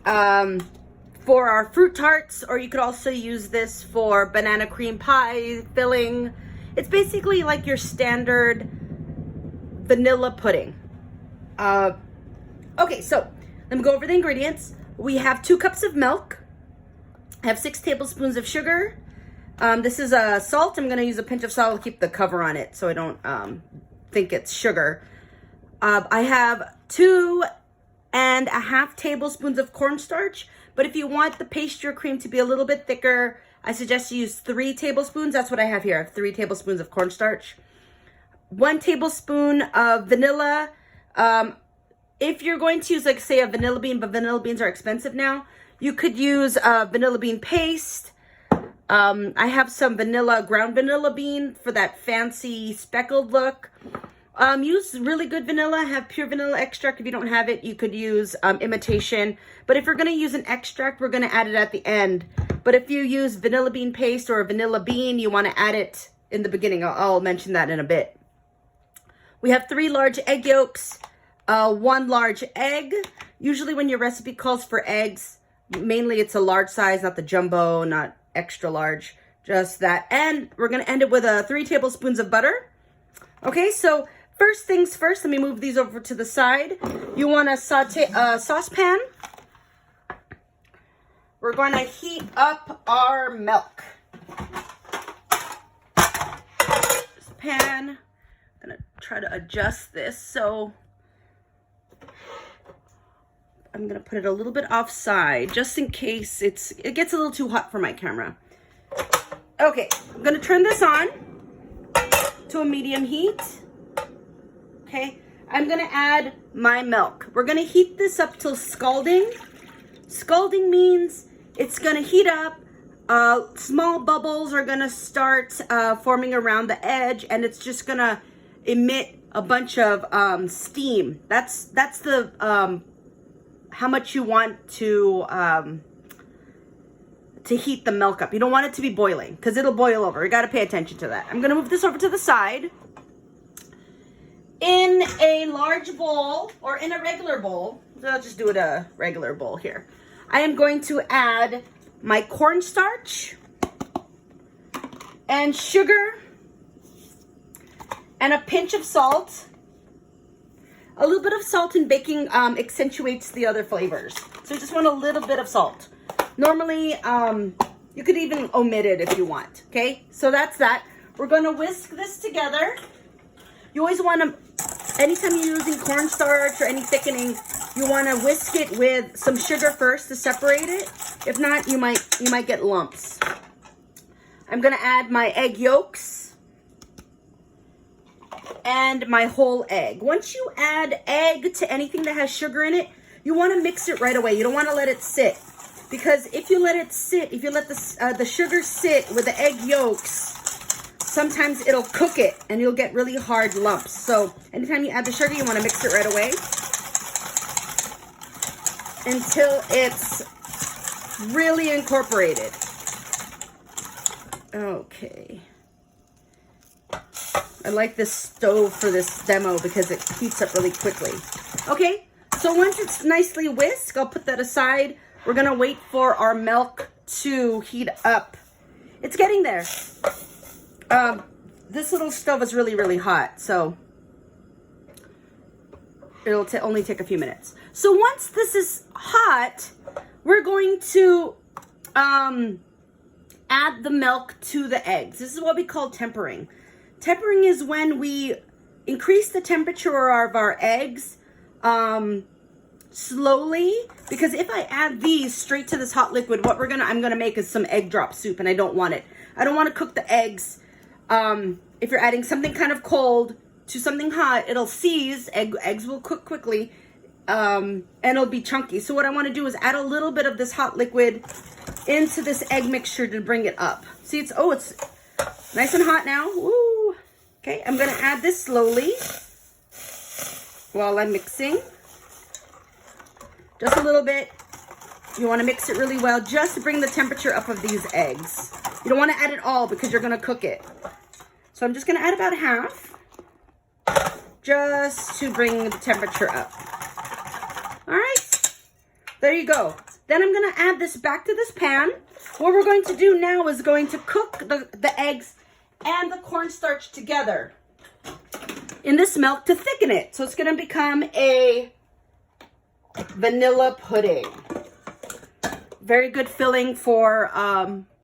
for our fruit tarts, or you could also use this for banana cream pie filling. It's basically like your standard vanilla pudding. Okay, so let me go over the ingredients. We have 2 cups of milk. I have 6 tablespoons of sugar. This is salt. I'm going to use a pinch of salt to keep the cover on it so I don't think it's sugar. I have 2.5 tablespoons of cornstarch, but if you want the pastry or cream to be a little bit thicker, I suggest you use 3 tablespoons. That's what I have here. I have 3 tablespoons of cornstarch. 1 tablespoon of vanilla. If you're going to use, like, say, a vanilla bean, but vanilla beans are expensive now, you could use vanilla bean paste. I have some ground vanilla bean for that fancy speckled look. Use really good vanilla. Have pure vanilla extract. If you don't have it, you could use imitation. But if you're going to use an extract, we're going to add it at the end. But if you use vanilla bean paste or a vanilla bean, you want to add it in the beginning. I'll mention that in a bit. We have 3 large egg yolks, 1 large egg. Usually when your recipe calls for eggs, mainly it's a large size, not the jumbo, not extra large, just that. And we're going to end it with 3 tablespoons of butter. Okay, so first things first, let me move these over to the side. You want to saute a saucepan. We're going to heat up our milk. This pan, I'm going to try to adjust this. So I'm going to put it a little bit offside just in case it gets a little too hot for my camera. Okay, I'm going to turn this on to a medium heat. Okay, I'm going to add my milk. We're going to heat this up till scalding. Scalding means it's going to heat up. Small bubbles are going to start forming around the edge, and it's just going to emit a bunch of steam. That's the how much you want to heat the milk up. You don't want it to be boiling because it'll boil over. You got to pay attention to that. I'm going to move this over to the side. In a large bowl, or in a regular bowl, I'll just do it a regular bowl here. I am going to add my cornstarch and sugar and a pinch of salt. A little bit of salt in baking accentuates the other flavors. So you just want a little bit of salt. Normally, you could even omit it if you want, okay? So that's that. We're gonna whisk this together. You always wanna, anytime you're using cornstarch or any thickening, you wanna whisk it with some sugar first to separate it. If not, you might get lumps. I'm gonna add my egg yolks and my whole egg. Once you add egg to anything that has sugar in it, you want to mix it right away. You don't want to let it sit, because if you let it sit, if you let the sugar sit with the egg yolks, sometimes it'll cook it and you'll get really hard lumps. So anytime you add the sugar, you want to mix it right away until it's really incorporated. Okay. I like this stove for this demo because it heats up really quickly. Okay, so once it's nicely whisked, I'll put that aside. We're gonna wait for our milk to heat up. It's getting there. This little stove is really, really hot, so it'll only take a few minutes. So once this is hot, we're going to add the milk to the eggs. This is what we call tempering. Tempering is when we increase the temperature of our eggs slowly, because if I add these straight to this hot liquid, what I'm gonna make is some egg drop soup, and I don't want it. I don't want to cook the eggs. If you're adding something kind of cold to something hot, it'll seize. Eggs will cook quickly, and it'll be chunky. So what I want to do is add a little bit of this hot liquid into this egg mixture to bring it up. See, it's nice and hot now. Woo. Okay, I'm gonna add this slowly while I'm mixing. Just a little bit. You wanna mix it really well just to bring the temperature up of these eggs. You don't wanna add it all because you're gonna cook it. So I'm just gonna add about half just to bring the temperature up. All right, there you go. Then I'm gonna add this back to this pan. What we're going to do now is going to cook the eggs and the cornstarch together in this milk to thicken it. So it's gonna become a vanilla pudding. Very good filling for